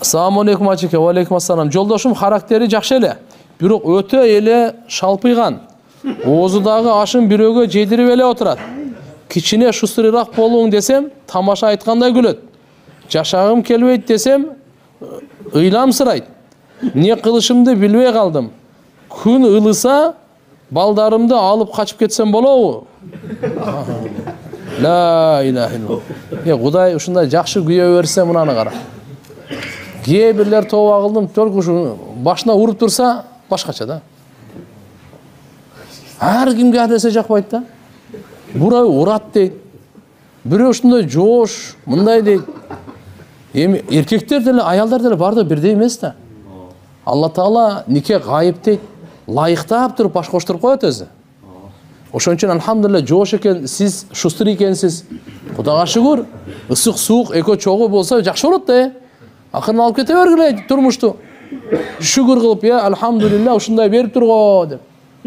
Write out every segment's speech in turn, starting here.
Assalamu алейкум ачеке. Ва алейкум ассалам. Жолдошум характери жакшы эле, бирок өтө эле шалпыйган. Оозудагы ашын бирөөгө жедирип эле отурат. Кичине шустурыраак болуң десем, тамаша айткандай күлөт. Жашагым келбейт десем, ыйламсырайт. Не кылышымды билбей калдым. Күн ылыса, балдарымды алып качып кетсем болобу? Ла илаха илlallah. Кудай ушундай жакшы күйөө берсе мынаны кара. Кээ бирлер тооба кылдым, только ушу башына уруп турса, башкача да. Ар кимге ар нерсе жакпайт да. Бурай урат дейт. Бирөө ушундай жоош, мындай дейт. Эми эркектер деле, аялдар деле бардыгы бирдей эмес да. Алла Таала нике гайып дейт. Лайыктап туруп баш коштуруп коет өзү. Ошон үчүн алхамдулилlah жоош экен, сиз шустур экенсиз. Кудайга шүгүр. Ысык суук экөө чогуу болсо жакшы болот да. Акырын алып кете бергиле турмушту. Шүгүр кылып, алхамдулилlah ушундай берип турго деп.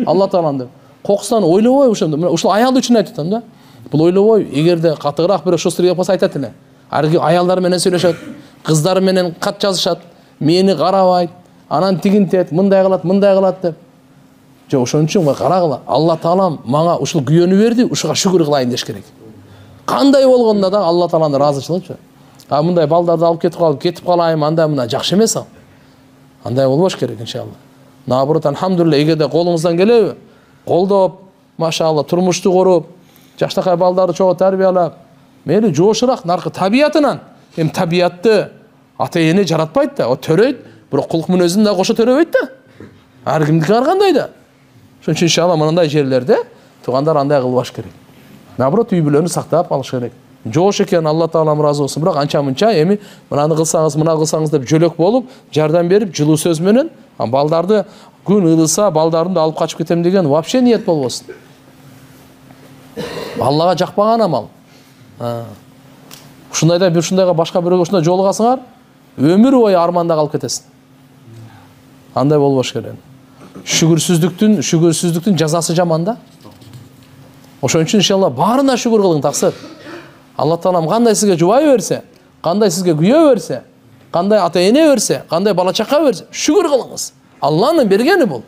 Алла Таалам деп. Кокусунан ойлобой ошондо. Ушул аял үчүн айтып атам да. Бул ойлобой, эгерде катыгыраак бирөө шустур кылса айтат эле. Арги аялдар менен сүйлөшөт, кыздар менен кат жазышат, мени карабайт, анан тигинтет, мындай кылат деп. Жок, ошон үчүн карагыла. Алла Таалам мага ушул күйөнү берди, ушуга шүгүр кылайын деш керек. Кандай болгондо да Алла Тааланын ыраазычылыгы. Мындай балдарды алып кетип калайым, андай мына жакшы эмес ал. Андай болбош керек иншалла. Наоборот, алхамдулилlah, эгерде колуңуздан келеби, колдоп, машалла, турмушту куруп, жаштакай балдарды чогуу тарбиялап, мейли жоошураак наркы табиятынан. Эми табиятты ата-эне жаратпайт да, о төрөйт, бирок кулк мүнөзүн да кошо төрөбөйт да. Ар кимдики ар кандай да. Ошон үчүн иншалла мындай жерлерде туугандар андай кылбаш керек. Наоборот, үй бүлөнү сактап алыш керек. Жоош экен, Алла Таалам ыраазы болсун. Бирок анча-мынча эми мынаны кылсаңыз, мына кылсаңыз деп жөлөк болуп, жардам берип, жылуу сөз менен балдарды күн ылыса, балдарымды алып качып кетем деген вообще ниет болбосун. Аллага жакпаган амал. Ушундайга башка бирөөгө ушундай жолугасыңар, өмүр бою арманда калып кетесиң. Андай болбош керек. Шүгүрсүздүктүн жазасы жаман да. Ошон үчүн иншалла баарына шүгүр кылың, таксыр. Алла Таалам кандай сизге жубай берсе, кандай сизге күйөө берсе, кандай ата-эне берсе, кандай бала чака берсе, шүгүр кылыңыз. Алланын бергени бул.